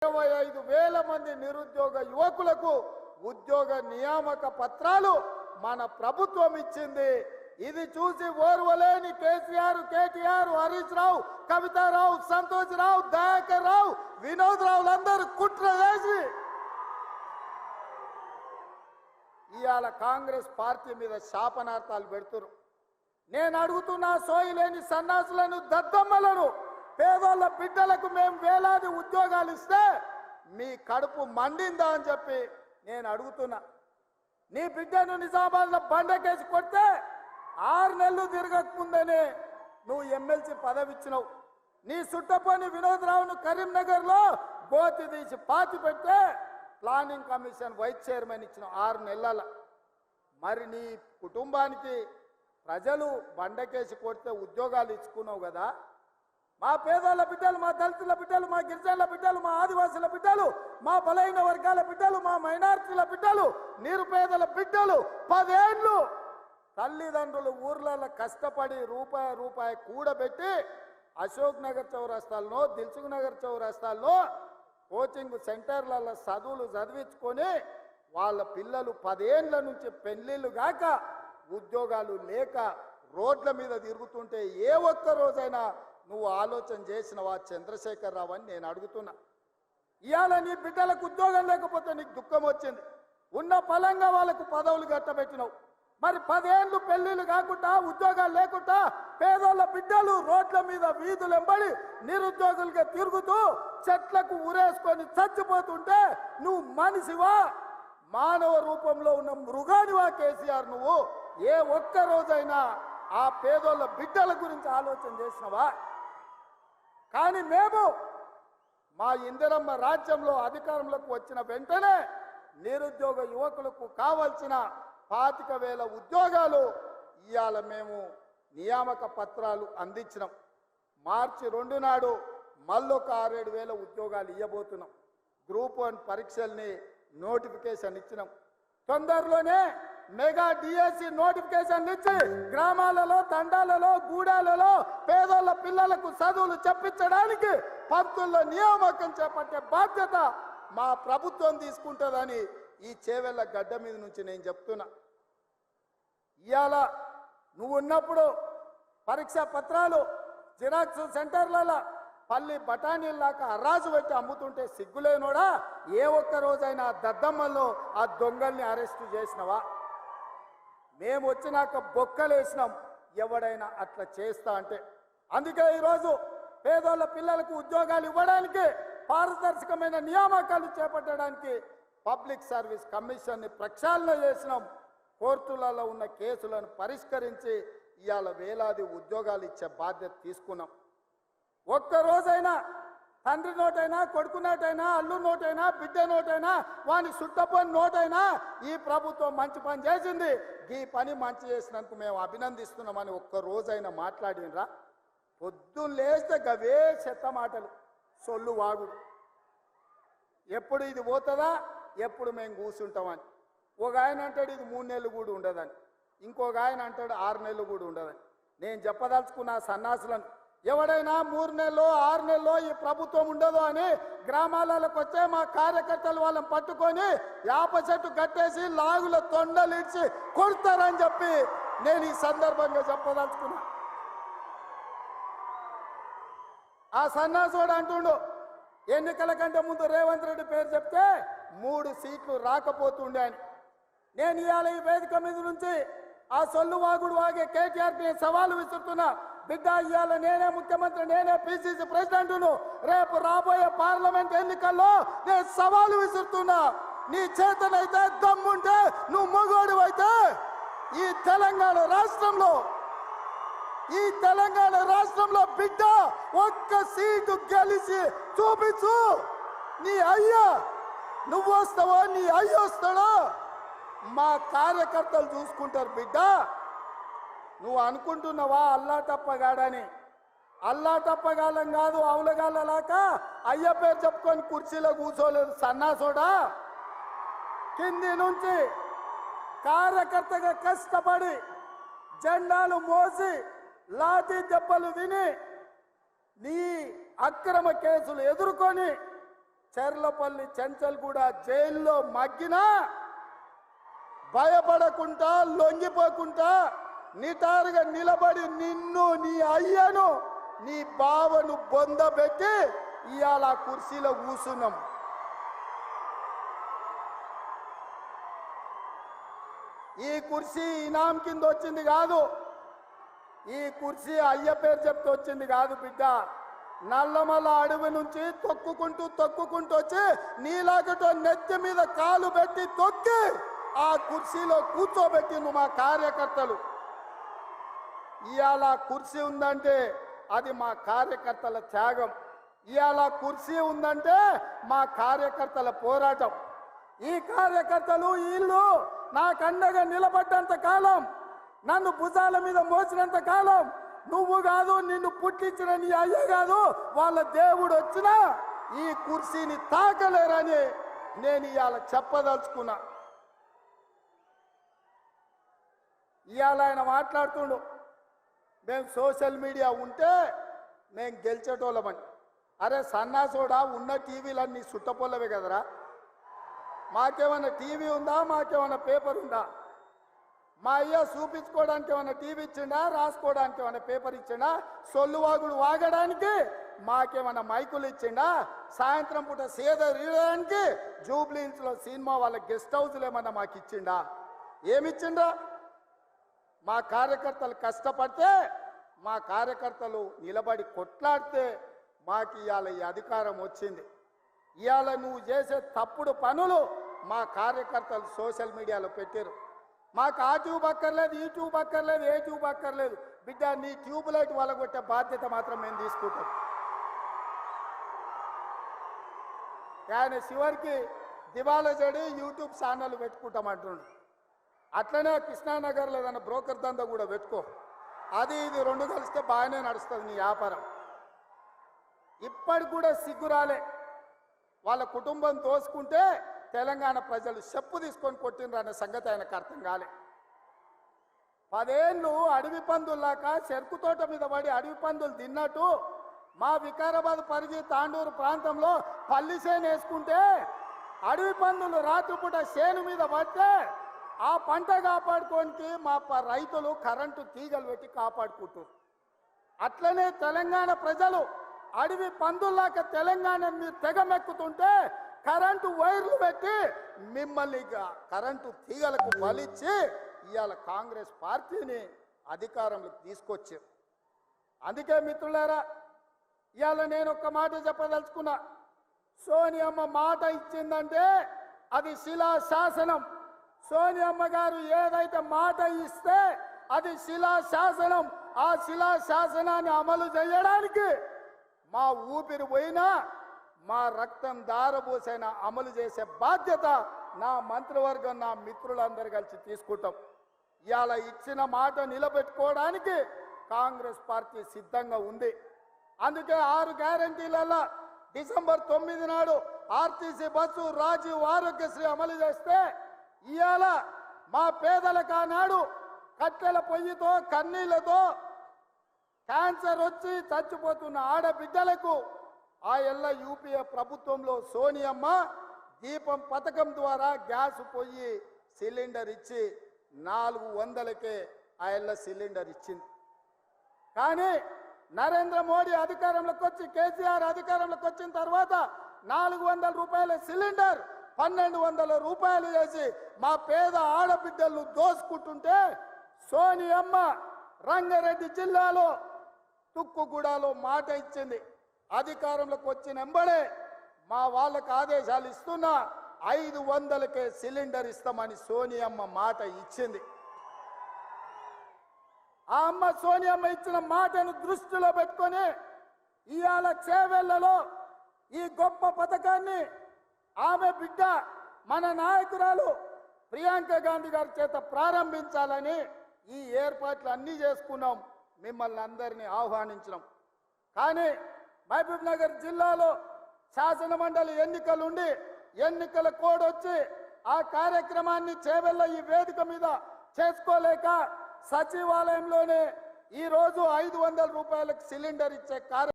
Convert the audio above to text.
25,000 మంది నిరుద్యోగ యువకులకు ఉద్యోగ నియామక పత్రాలు మన ప్రభుత్వం ఇచ్చింది. ఇది చూసి ఓర్వలేని కేసీఆర్, కేటీఆర్, హరీష్ రావు, కవితారావు, సంతోష్ రావు, దయాకర్ రావు, వినోద్ రావులందరూ కుట్ర చేసి ఇవాళ కాంగ్రెస్ పార్టీ మీద శాపనార్థాలు పెడుతున్నారు. నేను అడుగుతున్నా, సోయిలేని సన్నాసులను, దద్దమ్మలను, పేదోళ్ళ బిడ్డలకు మేము వేలాది ఉద్యోగాలు ఇస్తే మీ కడుపు మండిందా అని చెప్పి నేను అడుగుతున్నా. నీ బిడ్డను నిజామాబాద్లో బండకేసి కొడితే 6 నెలలు తిరగకముందనే నువ్వు ఎమ్మెల్సీ పదవి ఇచ్చినావు. నీ సుట్టపోని వినోద్ రావును కరీంనగర్లో గోతి తీసి పాతి పెడితే ప్లానింగ్ కమిషన్ వైస్ చైర్మన్ ఇచ్చినావు 6 నెలల. మరి నీ కుటుంబానికి ప్రజలు బండకేసి కొడితే ఉద్యోగాలు ఇచ్చుకున్నావు కదా. మా పేదల బిడ్డలు, మా దళితుల బిడ్డలు, మా గిరిజనుల బిడ్డలు, మా ఆదివాసుల బిడ్డలు, మా బలైన వర్గాల బిడ్డలు, మా మైనారిటీల బిడ్డలు, నిరుపేదల బిడ్డలు 10 ఏళ్ళు తల్లిదండ్రులు ఊర్లలో కష్టపడి రూపాయి కూడబెట్టి అశోక్ నగర్ చౌరస్తాల్లో, దిల్సుఖ్ నగర్ చౌరస్తాల్లో కోచింగ్ సెంటర్లలో చదువులు చదివించుకొని వాళ్ళ పిల్లలు 10 ఏళ్ళ నుంచి పెళ్లిళ్ళు గాక ఉద్యోగాలు లేక రోడ్ల మీద తిరుగుతుంటే ఏ ఒక్క రోజైనా నువ్వు ఆలోచన చేసినవా చంద్రశేఖర్ రావు అని నేను అడుగుతున్నా. ఇవాళ నీ బిడ్డలకు ఉద్యోగం లేకపోతే నీకు దుఃఖం వచ్చింది. ఉన్న ఫలంగా వాళ్ళకు పదవులు కట్టబెట్టినావు. మరి 10 ఏళ్ళు పెళ్లిళ్ళు కాకుండా ఉద్యోగాలు లేకుండా పేదోళ్ళ బిడ్డలు రోడ్ల మీద వీధులు ఎంబడి నిరుద్యోగులుగా తిరుగుతూ చెట్లకు ఉరేసుకొని చచ్చిపోతుంటే నువ్వు మనిషివా, మానవ రూపంలో ఉన్న మృగానివా కేసీఆర్? నువ్వు ఏ ఒక్క రోజైనా ఆ పేదోళ్ళ బిడ్డల గురించి ఆలోచన చేసినవా? కానీ మేము మా ఇందిరమ్మ రాజ్యంలో అధికారంలోకి వచ్చిన వెంటనే నిరుద్యోగ యువకులకు కావాల్సిన 25,000 ఉద్యోగాలు ఇవాళ మేము నియామక పత్రాలు అందించినాం. మార్చి 2 నాడు మళ్ళొక 6,000 ఉద్యోగాలు ఇవ్వబోతున్నాం. గ్రూప్ 1 పరీక్షల్ని నోటిఫికేషన్ ఇచ్చినాం. తొందరలోనే మెగా డిఎస్సి నోటిఫికేషన్ ఇచ్చి గ్రామాలలో, తండాలలో, గూడాలలో పేదోళ్ళ పిల్లలకు చదువులు చెప్పించడానికి పంతుల్లో నియామకం చేపట్టే బాధ్యత మా ప్రభుత్వం తీసుకుంటుందని ఈ చేవెళ్ళ గడ్డ మీద నుంచి నేను చెప్తున్నా. ఇవాళ నువ్వు ఉన్నప్పుడు పరీక్ష పత్రాలు జిరాక్స్ సెంటర్లలో పల్లి బఠానీల్లాక అరాజు పెట్టి అమ్ముతుంటే సిగ్గులేనోడా? ఏ ఒక్క రోజైనా దద్దమ్మల్లో ఆ దొంగల్ని అరెస్టు చేసినవా? మేము వచ్చినాక బొక్కలేసినాం ఎవడైనా అట్లా చేస్తా అంటే. అందుకే ఈరోజు పేదోళ్ళ పిల్లలకు ఉద్యోగాలు ఇవ్వడానికి, పారదర్శకమైన నియామకాలు చేపట్టడానికి పబ్లిక్ సర్వీస్ కమిషన్ని ప్రక్షాళన చేసినాం. కోర్టులలో ఉన్న కేసులను పరిష్కరించి ఇవాళ వేలాది ఉద్యోగాలు ఇచ్చే బాధ్యత తీసుకున్నాం. ఒక్క రోజైనా తండ్రి నోటైనా, కొడుకు నోటైనా, అల్లు నోటైనా, బిడ్డ నోటైనా, వాని సుట్టపోని నోటైనా ఈ ప్రభుత్వం మంచి పని చేసింది, ఈ పని మంచి చేసినందుకు మేము అభినందిస్తున్నామని ఒక్క రోజైనా మాట్లాడినరా? పొద్దున్న లేస్తే గవే చెత్త మాటలు, సొల్లు వాగుడు. ఎప్పుడు ఇది పోతుందా, ఎప్పుడు మేము కూర్చుంటామని. ఒక ఆయన అంటాడు ఇది 3 నెలలు కూడా ఉండదని, ఇంకొక ఆయన అంటాడు 6 నెలలు కూడా ఉండదని. నేను చెప్పదలుచుకున్న సన్నాసులను, ఎవడైనా 3 నెలలో 6 నెలలో ఈ ప్రభుత్వం ఉండదు అని గ్రామాలకు వచ్చే మా కార్యకర్తలు వాళ్ళని పట్టుకొని యాప చెట్టు కట్టేసి లాగుల తొండలు ఇచ్చి కొడతారని చెప్పి నేను ఈ సందర్భంగా చెప్పదలుచుకున్నా. ఆ సన్నాసుడు అంటుండు ఎన్నికల కంటే ముందు రేవంత్ రెడ్డి పేరు చెప్తే 3 సీట్లు రాకపోతుండే అని. నేను ఇవాళ ఈ వేదిక మీద నుంచి ఆ సొల్లు వాగుడు వాగే కేటీఆర్కి నేను సవాలు విసురుతున్నా. బిడ్డ, ఇవాళ నేనే ముఖ్యమంత్రి, నేనే పిసిసి ప్రెసిడెంట్ను. రేపు రాబోయే పార్లమెంట్ ఎన్నికల్లో నేను సవాలు విసురుతున్నా. నీ చేతనైతే దమ్ముంటే, నువ్వు మొగోడు అయితే ఈ తెలంగాణ రాష్ట్రంలో బిడ్డ ఒక్క సీటు గెలిచి చూపించు. నీ అయ్యా నువ్వు వస్తావో, నీ అయ్య వస్తాడో మా కార్యకర్తలు చూసుకుంటారు. బిడ్డ, నువ్వు అనుకుంటున్నావా అల్లా టప్పగాడని? అల్లా టప్పగాలం కాదు, అవులగాళ్ళలాక అయ్య పేరు చెప్పుకొని కుర్చీలో కూర్చోలేదు సన్నాసోడా. కింది నుంచి కార్యకర్తగా కష్టపడి జెండాలు మోసి లాఠీ దెబ్బలు విని నీ అక్రమ కేసులు ఎదుర్కొని చెర్లపల్లి చెంచల్గూడ జైల్లో మగ్గినా భయపడకుండా లొంగిపోకుండా నిటారుగా నిలబడి నిన్ను నీ అయ్యను నీ బావను బొందబెట్టి ఇవాళ కుర్చీలో కూసున్నాం. ఈ కుర్చీ ఇనాం కింద వచ్చింది కాదు, ఈ కుర్చీ అయ్య పేరు చెప్తే వచ్చింది కాదు బిడ్డ. నల్లమల్ల అడవి నుంచి తొక్కుకుంటూ వచ్చి నీలాగటో నెత్తి మీద కాలు పెట్టి తొక్కి ఆ కుర్చీలో కూర్చోబెట్టింది మా కార్యకర్తలు. ఇవాళ కుర్చీ ఉందంటే అది మా కార్యకర్తల త్యాగం. ఇవాళ కుర్చీ ఉందంటే మా కార్యకర్తల పోరాటం. ఈ కార్యకర్తలు వీళ్ళు నాకు అండగా నిలబడ్డంత కాలం, నన్ను భుజాల మీద మోసినంత కాలం, నువ్వు కాదు నిన్ను పుట్టించిన నీ అయ్య కాదు వాళ్ళ దేవుడు వచ్చినా ఈ కుర్చీని తాకలేరని నేను ఇవాళ చెప్పదలుచుకున్నా. ఇవాళ ఆయన మాట్లాడుతుండు, మేము సోషల్ మీడియా ఉంటే మేము గెలిచేటోళ్ళమని. అరే సన్నాసోడా, ఉన్న టీవీలన్నీ సుట్టపొల్లవే కదరా. మాకేమన్నా టీవీ ఉందా, మాకేమన్నా పేపర్ ఉందా? మా అయ్య చూపించుకోవడానికి ఏమన్నా టీవీ ఇచ్చిండా, రాసుకోవడానికి ఏమన్నా పేపర్ ఇచ్చిండా? సొల్లువాగుడు వాగడానికి మాకేమన్నా మైకులు ఇచ్చిండా? సాయంత్రం పూట సేద రీయడానికి జూబ్లీహిల్స్లో సినిమా వాళ్ళ గెస్ట్ హౌస్లు ఏమన్నా మాకు ఇచ్చిండా? ఏమిచ్చిండా? మా కార్యకర్తలు కష్టపడితే, మా కార్యకర్తలు నిలబడి కొట్లాడితే మాకు ఇవాళ ఈ అధికారం వచ్చింది. ఇవాళ నువ్వు చేసే తప్పుడు పనులు మా కార్యకర్తలు సోషల్ మీడియాలో పెట్టారు. మాకు ఆ ట్యూబ్ అక్కర్లేదు, ఈ ట్యూబ్ అక్కర్లేదు, ఏ ట్యూబ్ అక్కర్లేదు బిడ్డ. నీ ట్యూబ్ లైట్ వలగొట్టే బాధ్యత మాత్రం మేము తీసుకుంటాం. ఆయన చివరికి దివాలా చెడి యూట్యూబ్ ఛానల్ పెట్టుకుంటామంటుండు. అట్లనే కృష్ణానగర్లో ఏదైనా బ్రోకర్ దందా కూడా పెట్టుకో. అది ఇది రెండు కలిస్తే బాగానే నడుస్తుంది నీ వ్యాపారం. ఇప్పటికి కూడా సిగ్గురాలే. వాళ్ళ కుటుంబం తోసుకుంటే తెలంగాణ ప్రజలు చెప్పు తీసుకొని కొట్టినరు అనే సంగతి ఆయనకు అర్థం కాలే. 10 ఏళ్ళు అడవి పందుల్లాక చెరుకు తోట మీద పడి అడవి పందులు తిన్నట్టు మా వికారాబాద్ పరిగి తాండూరు ప్రాంతంలో పల్లి చేను వేసుకుంటే అడవి పందులు రాత్రిపూట చేను మీద పడితే ఆ పంట కాపాడుకోనికి మా రైతులు కరెంటు తీగలు పెట్టి కాపాడుకుంటారు. అట్లనే తెలంగాణ ప్రజలు అడవి పందుల్లాక తెలంగాణ మీరు తెగమెక్కుతుంటే కరెంటు వైర్లు పెట్టి మిమ్మల్ని కరెంటు తీగలకు బలిచ్చి ఇవాళ కాంగ్రెస్ పార్టీని అధికారంలోకి తీసుకొచ్చారు. అందుకే మిత్రులారా, ఇవాళ నేను ఒక్క మాట చెప్పదలుచుకున్నా. సోనియమ్మ మాట ఇచ్చిందంటే అది శిలా శాసనం. సోనియమ్మ గారు ఏదైతే మాట ఇస్తే అది శిలా శాసనం. ఆ శిలా శాసనాన్ని అమలు చేయడానికి మా ఊపిరి పోయినా మా రక్తం దారబోసైనా అమలు చేసే బాధ్యత నా మంత్రివర్గం, నా మిత్రులందరూ కలిసి తీసుకుంటాం. ఇవాళ ఇచ్చిన మాట నిలబెట్టుకోవడానికి కాంగ్రెస్ పార్టీ సిద్ధంగా ఉంది. అందుకే 6 గ్యారంటీలలో డిసెంబర్ 9 నాడు ఆర్టీసీ బస్సు, రాజీవ్ ఆరోగ్యశ్రీ అమలు చేస్తే ఇవాళ మా పేదలకు ఆనాడు కట్టెల పొయ్యితో కన్నీళ్లతో క్యాన్సర్ వచ్చి చచ్చిపోతున్న ఆడబిడ్డలకు ఆ ఎల్ల యూపీఏ ప్రభుత్వంలో సోనియమ్మ దీపం పథకం ద్వారా గ్యాస్ పొయ్యి సిలిండర్ ఇచ్చి 400కే ఆ ఎల్ల సిలిండర్ ఇచ్చింది. కానీ నరేంద్ర మోడీ అధికారంలోకి వచ్చి, కేసీఆర్ అధికారంలోకి వచ్చిన తర్వాత 400 రూపాయల సిలిండర్ 1200 రూపాయలు చేసి మా పేద ఆడబిడ్డలను దోసుకుంటుంటే సోనియమ్మ రంగారెడ్డి జిల్లాలో తుక్కుగూడలో మాట ఇచ్చింది. అధికారంలోకి వచ్చిన వెంబడే మా వాళ్ళకు ఆదేశాలు ఇస్తున్నా 500కే సిలిండర్ ఇస్తామని సోనియమ్మ మాట ఇచ్చింది. ఆ అమ్మ సోనియమ్మ ఇచ్చిన మాటను దృష్టిలో పెట్టుకొని ఇవాళ చేవెళ్లలో ఈ గొప్ప పథకాన్ని ఆమె బిడ్డ మన నాయకురాలు ప్రియాంక గాంధీ గారి చేత ప్రారంభించాలని ఈ ఏర్పాట్లు అన్నీ చేసుకున్నాం. మిమ్మల్ని అందరినీ ఆహ్వానించినాం. కానీ మహబూబ్ నగర్ జిల్లాలో శాసన మండలి ఎన్నికలుండి ఎన్నికల కోడ్ వచ్చి ఆ కార్యక్రమాన్ని చేవెళ్ళ ఈ వేదిక మీద చేసుకోలేక సచివాలయంలోనే ఈరోజు 500 రూపాయలకు సిలిండర్ ఇచ్చే కార్యక్రమం